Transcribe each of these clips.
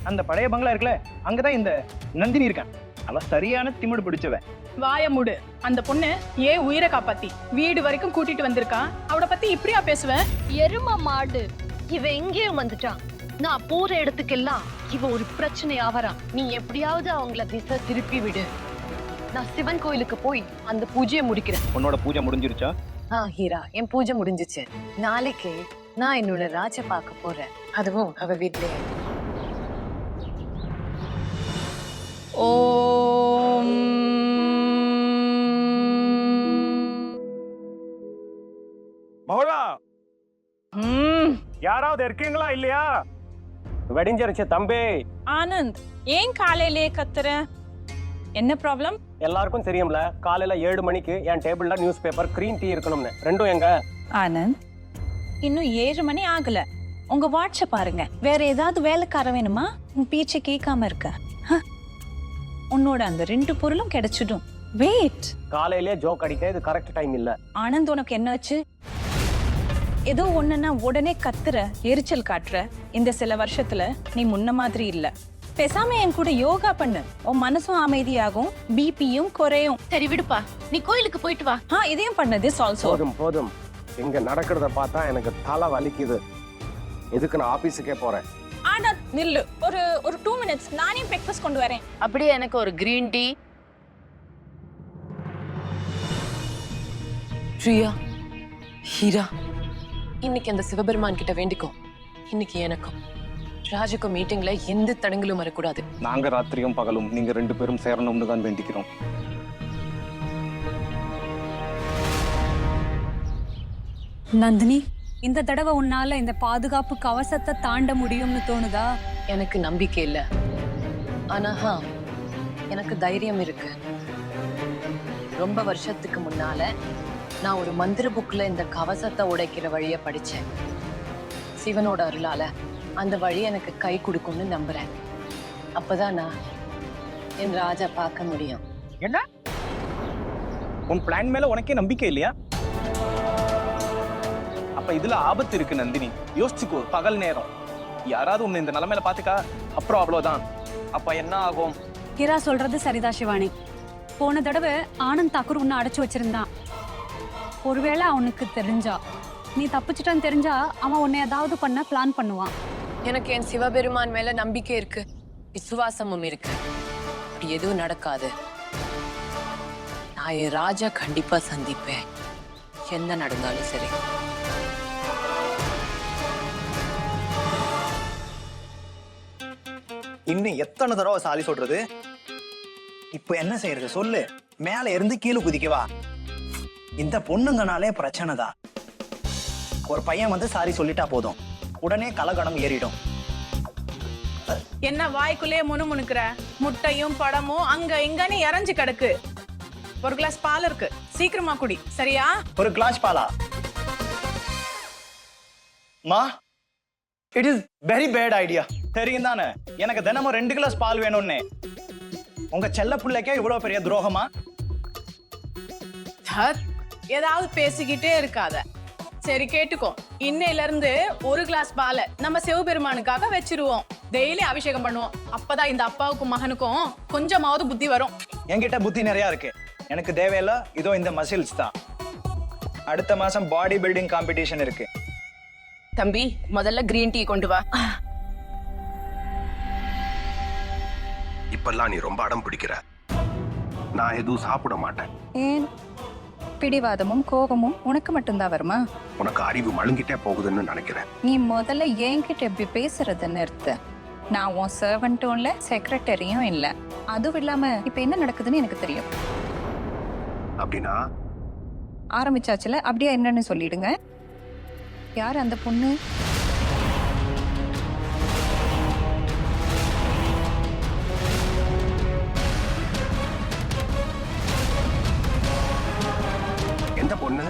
அந்த பழைய பங்களா இருக்குல்ல, அங்கதான் இந்த நந்தினி இருக்கான். அவ சரியான திமிடு பிடிச்சவ. வாய மூடு. அந்த பொண்ணு ஏன் உயிரை காப்பாத்தி வீடு வரைக்கும் கூட்டிட்டு வந்திருக்கா. அவளை பத்தி இப்படியா பேசுவேன்? எரும மாடு. இவ எங்கேயும் வந்துட்டான். நான் போற இடத்துக்கெல்லாம் இவ ஒரு பிரச்சனை ஆவறான். நீ எப்படியாவது அவங்கள திசை திருப்பி விடு. நான் சிவன் கோயிலுக்கு போய் அந்த பூஜையை முடிக்கிறேன். உன்னோட பூஜை முடிஞ்சிருச்சா? ஹீரா, என் பூஜை முடிஞ்சிச்சு. நாளைக்கு நான் என்னோட ராஜ பார்க்க போறேன். அதுவும் அவ வீட்லயே. ஓம் மகளா, யாராவது இருக்கீங்களா இல்லையா? வெடிஞ்சிருச்சு தம்பி. ஆனந்த், ஏன் காலையிலே கத்துற? என்ன ப்ராப்ளம்? எல்லாருக்கும் தெரியும்ல, காலையில 7 மணிக்கு என் டேபிள்ல நியூஸ் பேப்பர், கிரீன் டீ இருக்கணும்னு. ரெண்டும் எங்க? ஆனந்த், இன்னும் 7 மணி ஆகல. உங்க வாட்ஸ்அப் பாருங்க. வேற ஏதாவது வேலைக்கார வேணுமா? உன் பேச்சை கேட்காம இருக்க. உன்னோட அந்த 2 பொருளும் கிடைச்சிடும். வெயிட். காலையிலே ஜோக் அடிக்க இது கரெக்ட் டைம் இல்ல. ஆனந்த், உனக்கு என்னாச்சு? ஏதோ ஒண்ணுன்னா உடனே கத்துற, எரிச்சல் காட்டுற. இந்த சில வருஷத்துல நீ முன்ன மாதிரி இல்ல. பேசாம என் கூட யோகா பண்ணு. உன் மனசும் அமைதியாகும், பிபியும் குறையும். சரி விடுப்பா, நீ கோயிலுக்கு போயிட்டு வா. இதையும் பண்ணு. This also. போதும் போதும், இங்க நடக்கிறத பார்த்தா எனக்கு தலை வலிக்குது. எதுக்கு நான் ஆபீஸுக்கே போறேன். ஆனந்த், நில்லு. ஒரு 2 மினிட்ஸ். நானே பிரேக்ஃபாஸ்ட் கொண்டு வரேன். அப்படியே எனக்கு ஒரு கிரீன் டீ. பிரியா, ஹீரா, இன்னைக்கு அந்த சிவபெருமான் கிட்ட வேண்டிக்கோ. இன்னைக்கு எனக்கும் ராஜுக்கும் மீட்டிங்ல எந்த தடங்களும் வரக்கூடாது. நாங்க ராத்திரியும் பகலும் நீங்க 2 பேரும் சேரணும்னு தான் வேண்டிக்கிறோம். நந்தினி, இந்த தடவை உன்னால இந்த பாதுகாப்பு கவசத்தை தாண்ட முடியும்னு தோணுதா? எனக்கு நம்பிக்கை இல்ல, ஆனா எனக்கு தைரியம் இருக்கு. ரொம்ப வருஷத்துக்கு முன்னால நான் ஒரு மந்திர புக்ல இந்த கவசத்தை உடைக்கிற வழிய படிச்சேன். சிவனோட அருளால அந்த வழி எனக்கு கை கொடுக்கும்னு நம்புறேன். அப்பதான் நான் என் ராஜா பார்க்க முடியும். என்ன? உன் பிளான் மேல உனக்கே நம்பிக்கை இல்லையா? அப்ப இதுல ஆபத்து இருக்கு நந்தினி. யோசிச்சுக்கோ. பகல் நேரம் யாராவது உன்னை இந்த நிலைமையில பாத்துக்கா, அப்புறம் அவ்வளவுதான். அப்ப என்ன ஆகும்? ஹீரா சொல்றது சரிதான் சிவானி. போன தடவை ஆனந்த் தாக்கூர் உன்னை அடைச்சு வச்சிருந்தான். ஒருவேளை அவனுக்கு தெரிஞ்சா, நீ தப்பிச்சிட்டான்னு தெரிஞ்சா, அவன் உன்னை ஏதாவது பண்ண பிளான் பண்ணுவான். எனக்கு என் சிவபெருமான் மேல நம்பிக்கை இருக்கு, விசுவாசமும் இருக்கு. அப்படி எதுவும் நடக்காது. நான் என் ராஜா கண்டிப்பா சந்திப்பேன், என்ன நடந்தாலும் சரி. இன்னும் எத்தனை தடவை சாரி சொல்றது? இப்ப என்ன செய்யறது சொல்லு? மேல இருந்து கீழே குதிக்கவா? இந்த பொண்ணுங்கனாலே பிரச்சனை தான். ஒரு பையன் வந்து சாரி சொல்லிட்டா போதும், உடனே கலகணம் ஏறிடும். என்ன வாய்க்குள்ளே முணுமுணுக்கிற? முட்டையும் படமும் அங்க இங்கன்னு இறஞ்சு கிடக்கு. ஒரு கிளாஸ் பால் இருக்கு, சீக்கிரமா குடி. சரியா? ஒரு கிளாஸ் பாலா? மா, it is very bad idea. தெரியும் தானே, எனக்கு தினமும் 2 கிளாஸ் பால் வேணும்னு. உங்க செல்ல பிள்ளைக்கே இவ்வளவு பெரிய துரோகமா? ஏதாவது பேசிக்கிட்டே இருக்காத. சரி கேட்டுக்கோ, இன்னையில இருந்து 1 கிளாஸ் பாலை நம்ம சிவபெருமானுக்காக வச்சிருவோம். டெய்லி அபிஷேகம் பண்ணுவோம். அப்பதான் இந்த அப்பாவுக்கும் மகனுக்கும் கொஞ்சமாவது புத்தி வரும். என்கிட்ட புத்தி நிறைய இருக்கு. எனக்கு தேவையில்ல இதோ இந்த மசில்ஸ் தான். அடுத்த மாசம் பாடி பில்டிங் காம்படிஷன் இருக்கு. தம்பி, முதல்ல கிரீன் டீ கொண்டு வா. இப்பெல்லாம் நீ ரொம்ப அடம் பிடிக்கிற. நான் எதுவும் சாப்பிட மாட்டேன். ஏன்? பிடிவாதமும் கோபமும் உனக்கு மட்டும்தான் வருமா? உனக்கு அறிவு மழுங்கிட்டே போகுதுன்னு நினைக்கிறேன். நீ முதல்ல என்கிட்ட இப்படி பேசுறத நிறுத்து. நான் உன் சர்வெண்ட்டும் இல்ல, செக்ரட்டரியும் இல்ல. அதுவும் இல்லாம இப்ப என்ன நடக்குதுன்னு எனக்கு தெரியும். அப்படின்னா ஆரம்பிச்சாச்சுல, அப்படியே என்னன்னு சொல்லிடுங்க. யார் அந்த பொண்ணு? எந்த பொண்ணு?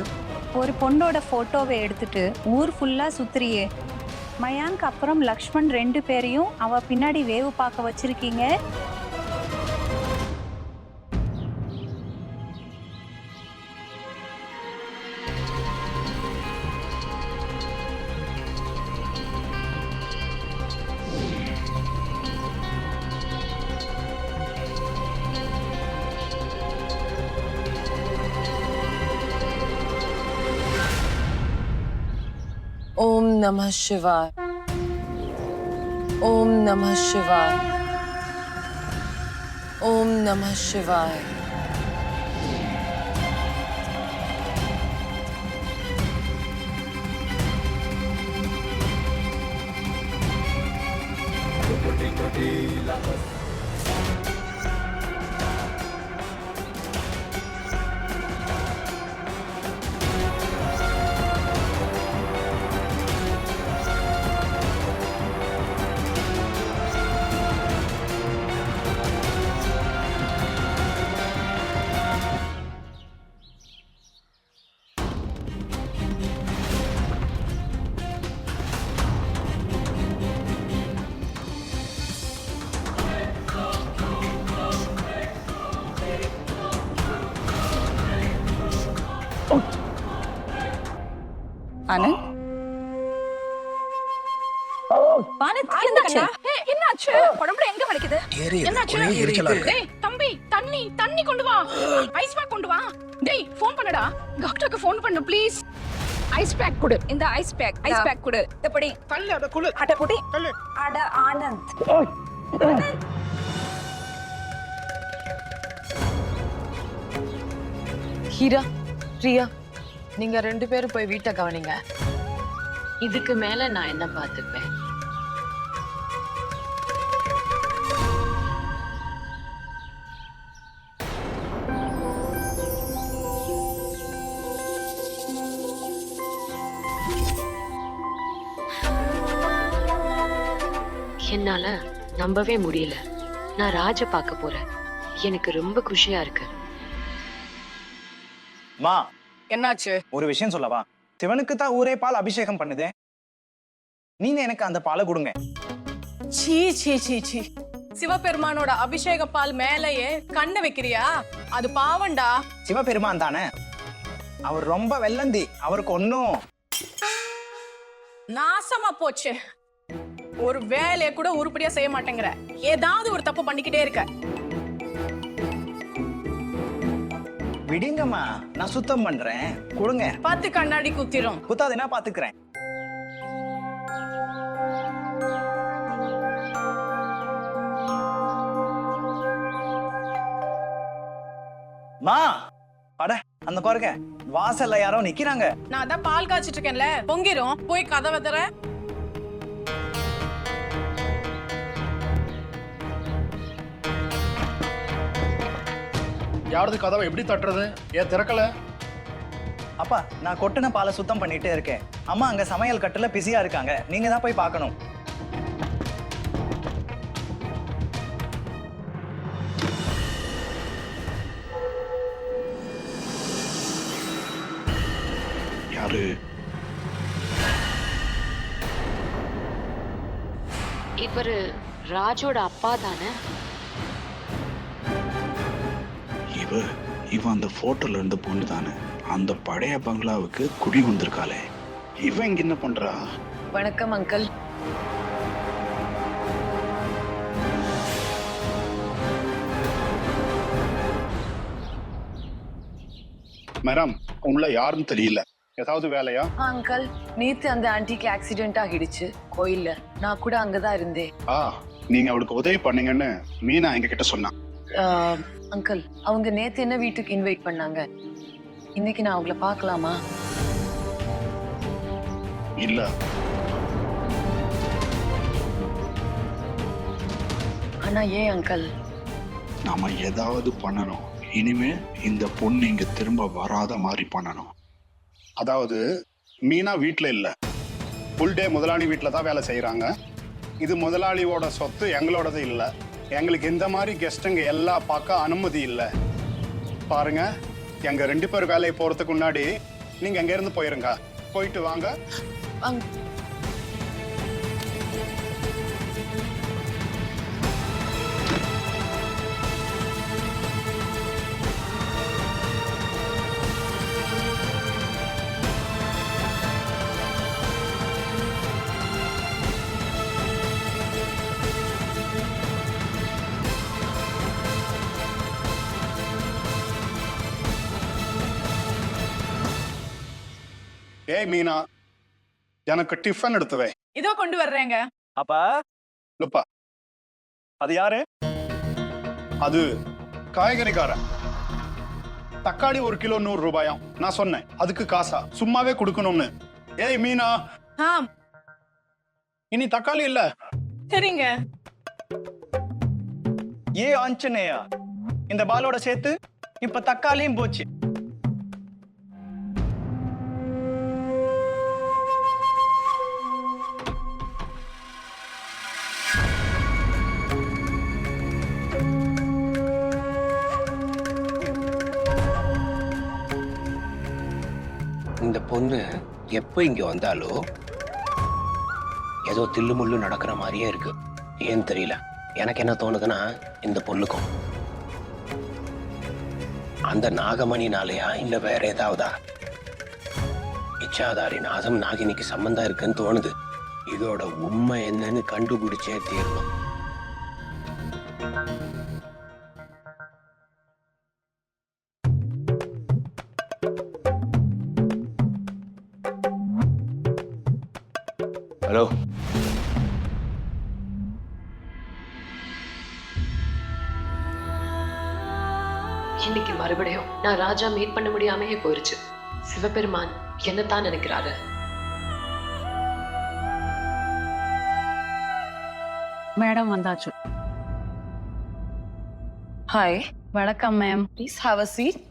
ஒரு பொண்ணோட போட்டோவை எடுத்துட்டு ஊர் ஃபுல்லா சுத்துறியே. மயாங்க் அப்புறம் லக்ஷ்மண் 2 பேரையும் அவ பின்னாடி வேவு பார்க்க வச்சிருக்கீங்க. Namah Shivaya. Om Namah Shivaya. Om Namah Shivaya. Anand Anand என்னாச்சு? என்னாச்சு? உடம்புல எங்க வலிக்குது? என்னாச்சு? எரிச்சலா இருக்கு. டேய் தம்பி, தண்ணி கொண்டு வா. ஐஸ் பேக் கொண்டு வா. டேய் ஃபோன் பண்ணுடா. டாக்டருக்கு ஃபோன் பண்ணு ப்ளீஸ். ஐஸ் பேக் கொடு. இந்த ஐஸ் பேக் கொடு. இப்படி தள்ளு அத குளு அட புடி. தள்ளு. அட ஆனந்த். ஹீரா, பிரியா, நீங்க 2 பேரும் போய் வீட்டை கவனிங்க. இதுக்கு மேல நான் என்ன பார்த்துப்பேன். என்னால நம்பவே முடியல. நான் ராஜ பார்க்க போறேன். எனக்கு ரொம்ப குஷியா இருக்கு. மா, என்னாச்சு? ஒரு விஷயம் சொல்லவா? சிவனுக்கு தான் ஊரே பால் அபிஷேகம் பண்ணுதே. நீங்க எனக்கு அந்த பாலை கொடுங்க. சீ சீ சீ சீ. சிவபெருமானோட அபிஷேக பால் மேலேயே கண்ணை வைக்கிறியா? அது பாவண்டா. சிவபெருமான் தானே, அவர் ரொம்ப வெள்ளந்தி. அவருக்கு ஒன்னும் நாசமா போச்சு. ஒரு வேலையை கூட உருப்படியா செய்ய மாட்டேங்கிற. ஏதாவது ஒரு தப்பு பண்ணிக்கிட்டே இருக்க. விடுங்கம்மா, நான் சுத்தம் பண்றேன். கொடுங்க. பார்த்து கண்ணாடி குத்திரும். குத்தாதுன்னா பாத்துக்கிறேன். மா, அட அந்த பாருங்க, வாசல்ல யாரோ நிக்கிறாங்க. நான் அதான் பால் காய்ச்சிட்டு இருக்கேன்ல, பொங்கிரும். போய் கதவை தர. யாரது கதவை எப்படி தட்டுறது? ஏன் திறக்கல? அப்பா, நான் கொட்டின பாலை சுத்தம் பண்ணிட்டே இருக்கேன். அம்மா அங்க சமையல் கட்டுல பிஸியா இருக்காங்க. நீங்க தான் போய் பார்க்கணும். யாரு? இவரு ராஜோட அப்பா தானே? இவன் அந்த போட்டோல இருந்த பொண்ணு தானே, அந்த பழைய பங்களாவுக்கு குடி வந்திருக்காளே. இவன் இங்க என்ன பண்றா? வணக்கம் அங்கிள். மேடம், உள்ள யாருன்னு தெரியல. ஏதாவது வேலையா? அங்கிள், நேத்து அந்த ஆன்டிக்கு ஆக்சிடென்ட் ஆகிடுச்சு கோயில்ல. நான் கூட அங்கதான் இருந்தேன். நீங்க அவளுக்கு உதவி பண்ணீங்கன்னு மீனா எங்க கிட்ட சொன்னா. அங்கிள், அவங்க நேத்து என்ன வீட்டுக்கு இன்வைட் பண்ணாங்க. இன்னைக்கு நான் அவங்கள பார்க்கலாமா? இல்ல. ஆனா ஏன் அங்கிள்? நாம ஏதாவது பண்ணணும். இனிமே இந்த பொண்ணு இங்க திரும்ப வராத மாதிரி பண்ணணும். அதாவது மீனா வீட்டுல இல்ல, ஃபுல் டே முதலாளி வீட்டுல தான் வேலை செய்யறாங்க. இது முதலாளியோட சொத்து, எங்களோடது இல்ல. எங்களுக்கு இந்த மாதிரி கெஸ்ட்டுங்க எல்லாம் பார்க்க அனுமதி இல்லை. பாருங்க, எங்க 2 பேர் வேலையை போறதுக்கு முன்னாடி நீங்க எங்க இருந்து போயிருங்க. போயிட்டு வாங்க. ஏய் மீனா, எனக்கு டிஃபன் எடுத்து வை. இதோ கொண்டு வர்றேங்க. அப்பா லுப்பா, அது யாரு? அது காய்கறிக்காரன். தக்காளி 1 கிலோ 100 ரூபாயாம். நான் சொன்னேன் அதுக்கு காசா சும்மாவே கொடுக்கணும்னு. ஏய் மீனா, ஆ இனி தக்காளி இல்ல. சரிங்க. ஏ ஆஞ்சநேயா, இந்த பாலோட சேர்த்து இப்ப தக்காளியும் போச்சு. இந்த பொண்ணு எப்போ இங்க வந்தாலோ ஏதோ தில்லுமுள்ளு நடக்கிற மாதிரியே இருக்கு. ஏன்னு தெரியல. எனக்கு என்ன தோணுதுன்னா, இந்த பொண்ணுக்கும் அந்த நாகமணினாலயா இல்ல வேற ஏதாவதா இச்சாதாரி நாகம் நாகினிக்கு சம்பந்தம் இருக்குன்னு தோணுது. இதோட உண்மை என்னன்னு கண்டுபிடிச்சே தீரணும். ஹலோ, இன்னைக்கு மறுபடியும் நான் ராஜா மீட் பண்ண முடியாமையே போயிருச்சு. சிவபெருமான் என்னத்தான் நினைக்கிறாரு? மேடம் வந்தாச்சு. ஹாய், வணக்கம் ma'am. Please have a seat.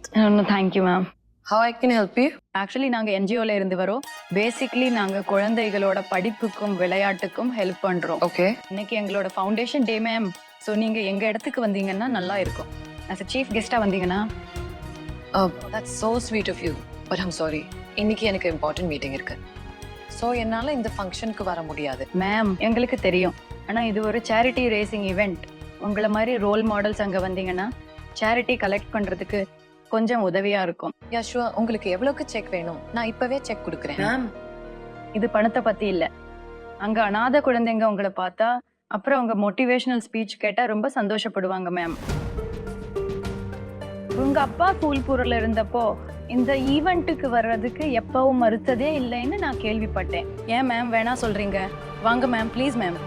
Thank you ma'am. How I can help you? Actually நாங்க என்ஜிஓல இருந்து வரோம். பேசிக்லி நாங்க குழந்தைகளோட படிப்புக்கும் விளையாட்டுக்கும் ஹெல்ப் பண்றோம். ஓகே. இன்னைக்கு எங்களோட ஃபவுண்டேஷன் டே மேம். ஸோ நீங்க எங்க இடத்துக்கு வந்தீங்கன்னா நல்லா இருக்கும். as a சீஃப் கெஸ்டா வந்தீங்கன்னா. That's so sweet of you, but I'm sorry, இன்னைக்கு எனக்கு இம்பார்ட்டன்ட் மீட்டிங் இருக்கு. ஸோ என்னால இந்த ஃபங்க்ஷனுக்கு வர முடியாது. மேம், எங்களுக்கு தெரியும். ஆனா இது ஒரு சேரிட்டி ரேசிங் ஈவெண்ட். உங்களை மாதிரி ரோல் மாடல்ஸ் அங்க வந்தீங்கன்னா சேரிட்டி கலெக்ட் பண்றதுக்கு கொஞ்சம் உதவியா இருக்கும். யஷ்வா, உங்களுக்கு எவ்வளவுக்கு செக் வேணும்? நான் இப்பவே செக் கொடுக்குறேன். மேம், இது பணத்தை பத்தி இல்ல. அங்க அநாத குழந்தைங்க உங்களை பார்த்தா அப்புறம் உங்க மோட்டிவேஷனல் ஸ்பீச் கேட்டா ரொம்ப சந்தோஷப்படுவாங்க மேம். உங்க அப்பா கூல்பூர்ல இருந்தப்போ இந்த ஈவெண்ட்டுக்கு வர்றதுக்கு எப்பவும் மறுத்ததே இல்லைன்னு நான் கேள்விப்பட்டேன். ஏன் மேம் வேணா சொல்றீங்க? வாங்க மேம், ப்ளீஸ் மேம்.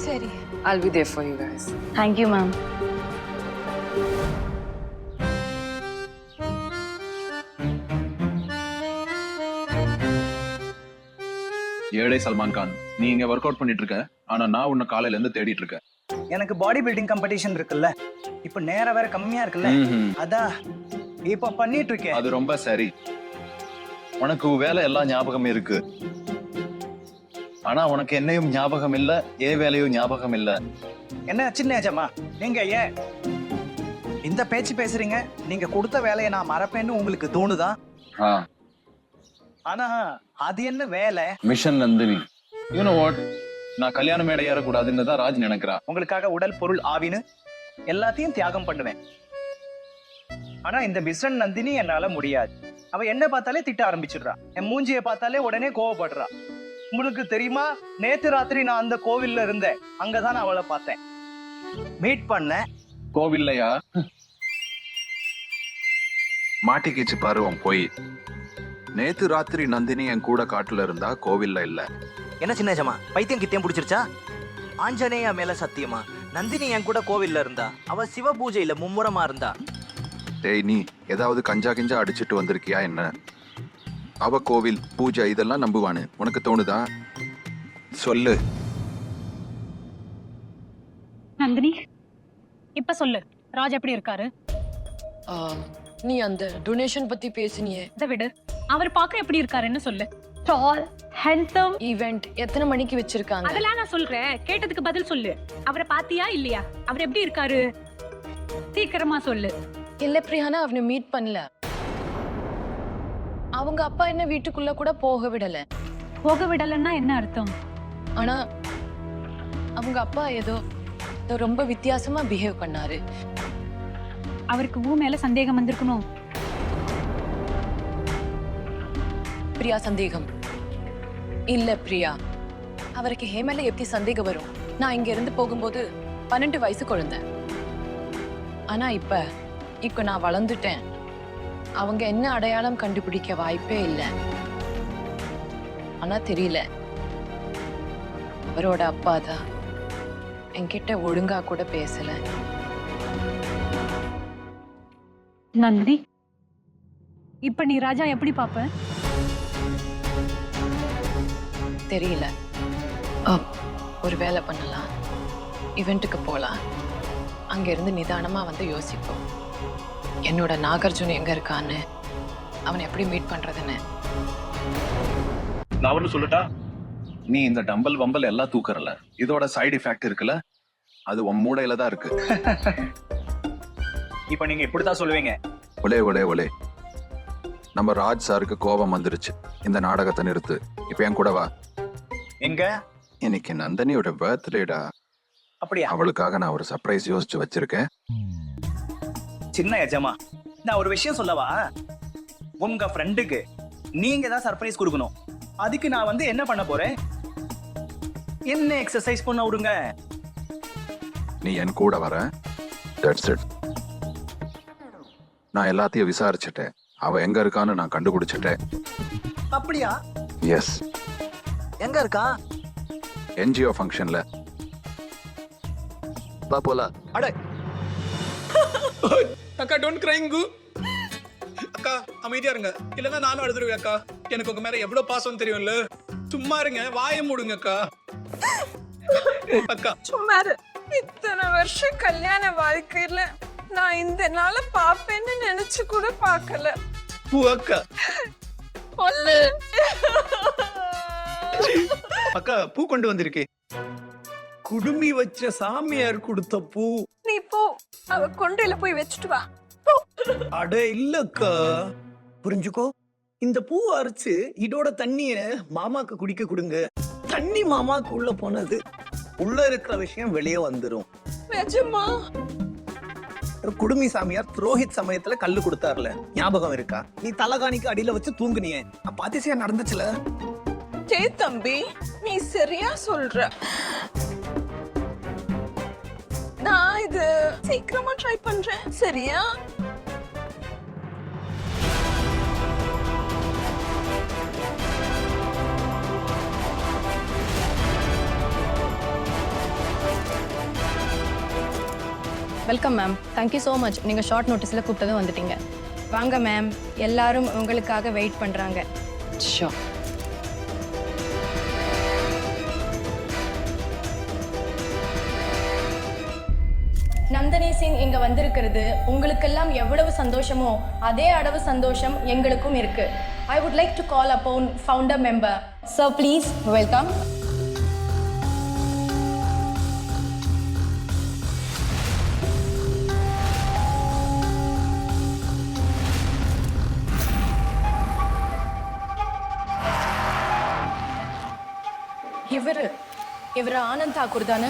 சரி, I'll be there for you guys. Thank you ma'am. ஏழை சல்மான் கான், நீ இங்க ஒர்க் அவுட் பண்ணிட்டு இருக்க. ஆனா நான் உன்னை காலையில இருந்து தேடிட்டு இருக்கேன். எனக்கு பாடி பில்டிங் காம்படிஷன் இருக்குல்ல, இப்ப நேரம் வேற கம்மியா இருக்குல்ல, அதான் இப்ப பண்ணிட்டு இருக்கேன். அது ரொம்ப சரி. உனக்கு வேலை எல்லாம் ஞாபகம் இருக்கு. ஆனா உனக்கு என்னையும் ஞாபகம் இல்ல, ஏன் வேலையும் ஞாபகம் இல்ல. என்ன சின்ன ஏஜமா நீங்க ஏன் இந்த பேச்சு பேசுறீங்க? நீங்க கொடுத்த வேலையை நான் மறப்பேன்னு உங்களுக்கு தோணுதா? ஆனா அது என்ன வேலை? Mission Nandini. You know what, நான் கல்யாண மேடை ஏறக்கூடாதுன்னு தான் ராஜ் நினைக்கிறா. உங்களுக்காக உடல் பொருள் ஆவின்னு எல்லாத்தையும் தியாகம் பண்ணுவேன். ஆனா இந்த மிஷன் நந்தினி என்னால முடியாது. அவ என்ன பார்த்தாலே திட்ட ஆரம்பிச்சிடுறா. என் மூஞ்சியை பார்த்தாலே உடனே கோவப்படுறா. உங்களுக்கு தெரியுமா, நேத்து ராத்திரி நான் அந்த கோவில்ல இருந்தேன். அங்கதான் நான் அவளை பார்த்தேன், மீட் பண்ண. கோவில்லையா? மாட்டிக்கிச்சு பருவம் போய். நேத்து ராத்திரி நந்தினி என் கூட காட்டுல இருந்தா, கோவில்ல இல்ல. என்ன சின்ன ஜமா, பைத்தியம் கித்தியம் பிடிச்சிருச்சா? ஆஞ்சநேயா மேல சத்தியமா, நந்தினி என் கூட கோவில்ல இருந்தா. அவ சிவ பூஜையில மும்முரமா இருந்தா. டேய், நீ ஏதாவது கஞ்சா கிஞ்சா அடிச்சிட்டு வந்திருக்கியா என்ன? அவ கோவில் பூஜை இதெல்லாம் நம்புவானு உனக்கு தோணுதா? சொல்லு. நந்தினி, இப்ப சொல்லு, ராஜ் எப்படி இருக்காரு? நீ அந்த டொனேஷன் பத்தி பேசினியே, இதை விடு. அவர் பார்க்க எப்படி இருக்காருன்னு சொல்லு. டால், ஹேண்ட்ஸம். ஈவெண்ட் எத்தனை மணிக்கு வச்சிருக்காங்க? அதெல்லாம் நான் சொல்றேன், கேட்டதுக்கு பதில் சொல்லு. அவரை பாத்தியா இல்லையா? அவர் எப்படி இருக்காரு? சீக்கிரமா சொல்லு. இல்ல பிரியானா, அவனை மீட் பண்ணல. அவங்க அப்பா என்ன வீட்டுக்குள்ள கூட போக விடல. போக விடலன்னா என்ன அர்த்தம்? ஆனா அவங்க அப்பா ஏதோ ரொம்ப வித்தியாசமா பிஹேவ் பண்ணாரு. அவருக்கு ஊ மேல சந்தேகம் வந்திருக்கணும். பிரியா சந்தேகம் இல்ல. பிரியா, அவருக்கு ஹேமேல எப்படி சந்தேகம் வரும்? நான் இங்க இருந்து போகும்போது 12 வயசு குழந்தை. ஆனா இப்ப நான் வளர்ந்துட்டேன். அவங்க என்ன அடையாளம் கண்டுபிடிக்க வாய்ப்பே இல்லை. ஆனா தெரியல, அவரோட அப்பா தான் என்கிட்ட ஒழுங்கா கூட பேசல. நந்தினி, இப்ப நீ ராஜா எப்படி பாப்ப? தெரியல. ஒரு வேலை பண்ணலாம், இவெண்ட்டுக்கு போலாம். அங்க இருந்து நிதானமா வந்து யோசிப்போம். என்னோட நாகார்ஜுன் எங்க இருக்கான்னு, அவனை எப்படி மீட் பண்றதுன்னு. நான் ஒண்ணு சொல்லட்டா? நீ இந்த டம்பல் வம்பல் எல்லாம் தூக்கறல, இதோட சைடு எஃபெக்ட் இருக்குல்ல, அது உன் மூளையில தான் இருக்கு. இப்ப நீங்க இப்படித்தான் சொல்லுவீங்க? ஒலே ஒலே ஒலே, நம்ம ராஜ் சாருக்கு கோபம் வந்துருச்சு. இந்த நாடகத்தை நிறுத்து. இப்ப என் கூட வா. எங்க? இன்னைக்கு நந்தினியோட பர்த்டேடா. அப்படியா? அவளுக்காக நான் ஒரு சர்ப்ரைஸ் யோசிச்சு வச்சிருக்கேன். சின்ன எஜமா, நான் ஒரு விஷயம் சொல்லவா? உங்க ஃப்ரெண்டுக்கு நீங்க தான் சர்ப்ரைஸ் கொடுக்கணும். அதுக்கு நான் வந்து என்ன பண்ண போறேன்? என்ன எக்ஸசைஸ் பண்ண விடுங்க. நீ என் கூட வர. That's it. நான் எல்லாத்தையும் விசாரிச்சுட்டேன். அவ எங்க இருக்கான்னு நான் கண்டுபிடிச்சிட்டேன். அப்படியா? எஸ். எங்க இருக்கா? என்ஜிஓ ஃபங்க்ஷன்ல. வா போலாம். அட அக்கா, டோன்ட் கிரைங். அக்கா அமைதியா இருங்க, இல்லன்னா நானும் அழுதுருவேன். அக்கா, எனக்கு உங்க மேல எவ்வளவு பாசம் தெரியும்ல. சும்மா இருங்க, வாயை மூடுங்க அக்கா. அக்கா சும்மா இத்தனை வருஷம் கல்யாண வாழ்க்கையில நான் இந்த நாள பாப்பேன்னு நினைச்சு கூட பார்க்கல. பூ அக்கா. அக்கா, பூ கொண்டு வந்திருக்கே. குடுமி வச்ச சாமியார் கொடுத்த பூ. நீ போ, அவ கொண்டையில போய் வச்சுட்டு வா. அட இல்லக்கா, புரிஞ்சுக்கோ. இந்த பூ அரைச்சு இதோட தண்ணிய மாமாக்கு குடிக்க கொடுங்க. தண்ணி மாமாக்கு உள்ள போனது, உள்ள இருக்கிற விஷயம் வெளியே வந்துரும். நிஜமா? குடுமி சாமியார் புரோஹித் சமயத்துல கல்லு கொடுத்தாருல, ஞாபகம் இருக்கா? நீ தலகாணிக்கு அடியில வச்சு தூங்குனியே, அப்ப அதிசயம் நடந்துச்சுல. ஜெய் தம்பி, நீ சரியா சொல்ற. நான் இது சீக்கிரமா ட்ரை பண்றேன், சரியா? Welcome ma'am. Thank you so much. நீங்கள் ஷார்ட் நோட்டீஸில் கூப்பிட்டதும் வந்துட்டீங்க. வாங்க மேம், எல்லாரும் உங்களுக்காக வெயிட் பண்ணுறாங்க. ஷோர். நந்தினி சிங் இங்கே வந்திருக்கிறது உங்களுக்கெல்லாம் எவ்வளவு சந்தோஷமோ அதே அளவு சந்தோஷம் எங்களுக்கும் இருக்கு. I would like to call upon founder member. Sir please welcome. இவர் ஆனந்த் தாக்கூர் தானே?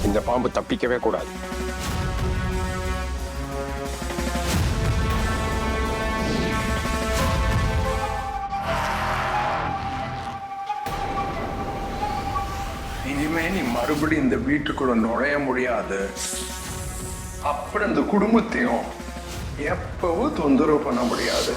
இந்த பாம்பு தப்பிக்கவே கூடாது. இனிமே நீ மறுபடியும் இந்த வீட்டுக்குள்ள நுழைய முடியாது. அப்புறம் இந்த குடும்பத்தையும் எப்பவும் தொந்தரவு பண்ண முடியாது.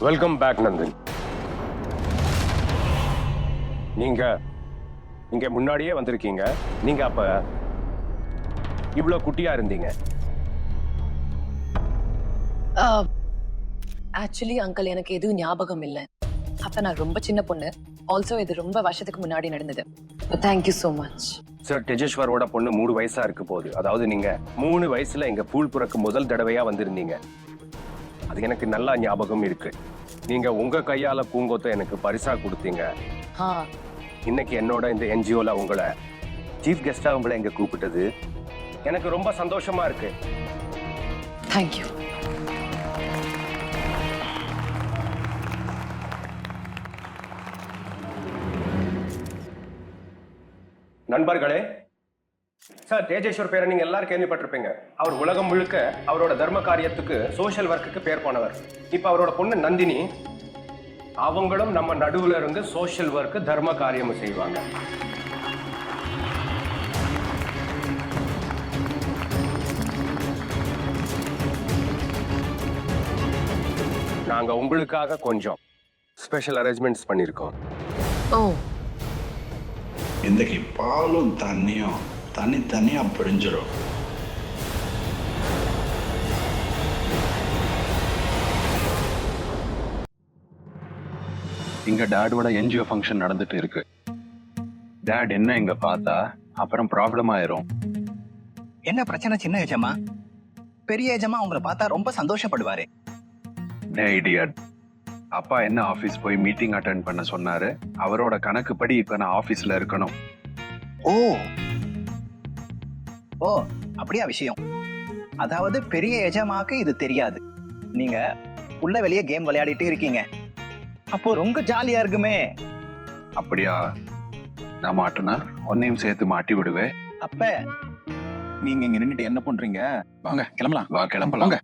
Welcome back Nandini. நீங்க இங்க முன்னாடியே வந்திருக்கீங்க. நீங்க அப்ப இவ்வளவு குட்டியா இருந்தீங்க. ஆக்சுவலி அங்கிள், எனக்கு எதுவும் ஞாபகம் இல்லை. அப்ப நான் ரொம்ப சின்ன பொண்ணு. ஆல்சோ இது ரொம்ப வருஷத்துக்கு முன்னாடி நடந்தது. Thank you so much. சார், டெஜேஸ்வரோட பொண்ணு 3 வயசா இருக்கு போகுது. அதாவது நீங்க 3 வயசுல இங்க பூல் புறக்கு முதல் தடவையா வந்திருந்தீங்க. அது எனக்கு நல்லா ஞாபகம் இருக்கு. நீங்க உங்க கையால பூங்கொத்தை எனக்கு பரிசா கொடுத்தீங்க. இன்னைக்கு என்னோட இந்த என்ஜிஓல உங்களை சீஃப் கெஸ்டா உங்களை இங்க கூப்பிட்டது எனக்கு ரொம்ப சந்தோஷமா இருக்கு. தேங்க்யூ. நீங்க நண்பர்களே, சார் தேஜேஸ்வர் பேரை நீங்க எல்லாரும் கேள்விப்பட்டிருப்பீங்க. அவர் உலகம் முழுக்க அவரோட தர்ம காரியத்துக்கு, சோஷியல் ஒர்க்குக்கு பேர் போனவர். இப்ப அவரோட பொண்ணு நந்தினி, அவங்களும் நம்ம நடுவுல இருந்து சோஷியல் ஒர்க்கு, தர்ம காரியமும் செய்வாங்க. நாங்க உங்களுக்காக கொஞ்சம் ஸ்பெஷல் அரேஞ்ச்மெண்ட்ஸ் பண்ணியிருக்கோம். ஓ, இன்றைக்கு பாலும் தண்ணியும் தனித்தனியா பிரிஞ்சிடும். இங்க டாடோட என்ஜிஓ ஃபங்க்ஷன் நடந்துட்டு இருக்கு. டாட் என்ன இங்க பார்த்தா அப்புறம் ப்ராப்ளம் ஆயிரும். என்ன பிரச்சனை சின்ன ஏஜமா? பெரிய ஏஜமா உங்களை பார்த்தா ரொம்ப சந்தோஷப்படுவாரு. இடியட், அப்பா என்ன ஆபீஸ் போய் மீட்டிங் அட்டென்ட் பண்ண சொன்னாரு. அவரோட கணக்குப்படி இப்ப நான் ஆபீஸ்ல இருக்கணும். ஓ ஓ அப்படியா விஷயம்? அதாவது பெரிய எஜமாக்கு இது தெரியாது. நீங்க உள்ள வெளியே கேம் விளையாடிட்டு இருக்கீங்க. அப்போ ரொம்ப ஜாலியா இருக்குமே. அப்படியா? நான் மாட்டினா உன்னையும் சேர்த்து மாட்டி விடுவேன். அப்ப நீங்க இங்க நின்னுட்டு என்ன பண்றீங்க? வாங்க கிளம்பலாம். வா கிளம்பலாம்.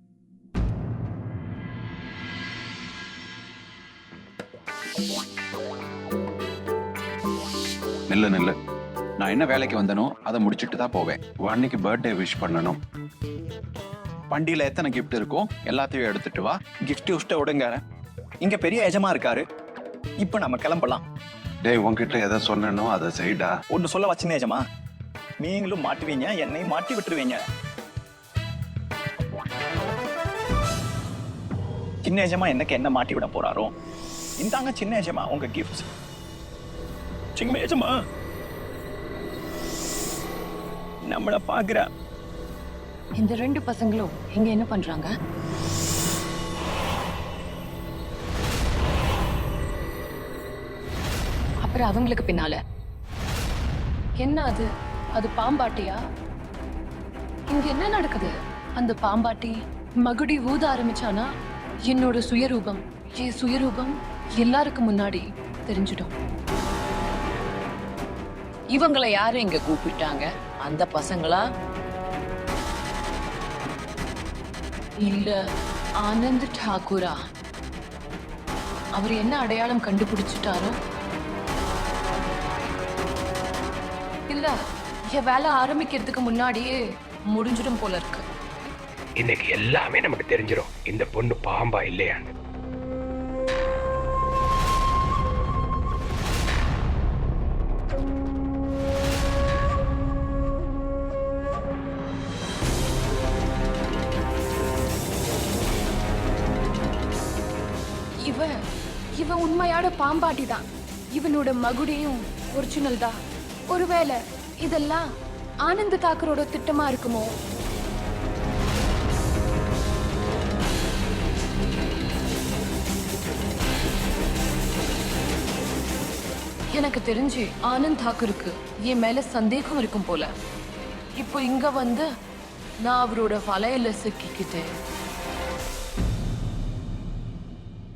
நில்லு நில்லு. நான் என்ன வேலைக்கு வந்தனோ அதை முடிச்சிட்டு தான் போவேன். அன்னைக்கு பர்த்டே விஷ் பண்ணணும். வண்டியில எத்தனை கிஃப்ட் இருக்கும் எல்லாத்தையும் எடுத்துட்டு வா. கிஃப்ட் உஷ்ட விடுங்க. இங்க பெரிய எஜமா இருக்காரு. இப்ப நம்ம கிளம்பலாம். டேய், உன்கிட்ட எதை சொன்னனோ அதை செய்டா. ஒன்னு சொல்ல வச்சுனே எஜமா, நீங்களும் மாட்டுவீங்க, என்னையும் மாட்டி விட்டுருவீங்க. சின்ன எஜமா எனக்கு என்ன மாட்டி விட போறாரோ? இந்தாங்க சின்ன எஜமா உங்க கிஃப்ட். சின்ன எஜமா நம்மள பாக்குற. இந்த ரெண்டு பசங்களும் இங்க என்ன பண்றாங்க? அப்புறம் அவங்களுக்கு பின்னால என்ன? அது பாம்பாட்டியா? இங்க என்ன நடக்குது? அந்த பாம்பாட்டி மகுடி ஊத ஆரம்பிச்சானா என்னோட சுயரூபம், என் சுயரூபம் எல்லாருக்கும் முன்னாடி தெரிஞ்சிடும். இவங்களை யாரு இங்க கூப்பிட்டாங்க? அந்த பசங்களா? இல்ல, ஆனந்த் டாக்கூரா. அவர் என்ன அடையாளம் கண்டுபிடிச்சிட்டாரோ? இல்ல, என் வேலை ஆரம்பிக்கிறதுக்கு முன்னாடியே முடிஞ்சிடும் போல இருக்கு. இன்னைக்கு எல்லாமே நமக்கு தெரிஞ்சிடும் இந்த பொண்ணு பாம்பா இல்லையா. இவன் உண்மையான பாம்பாட்டி தான். இவனோட மகுடியும் ஒரிஜினல் தான். ஒருவேளை இதெல்லாம் ஆனந்த் தாக்கரோட திட்டமா இருக்குமோ? எனக்கு தெரிஞ்சு ஆனந்த் தாக்கருக்கு என் மேல சந்தேகம் இருக்கும் போல. இப்போ இங்க வந்து நான் அவரோட வலையில சிக்கிக்கிட்டேன்.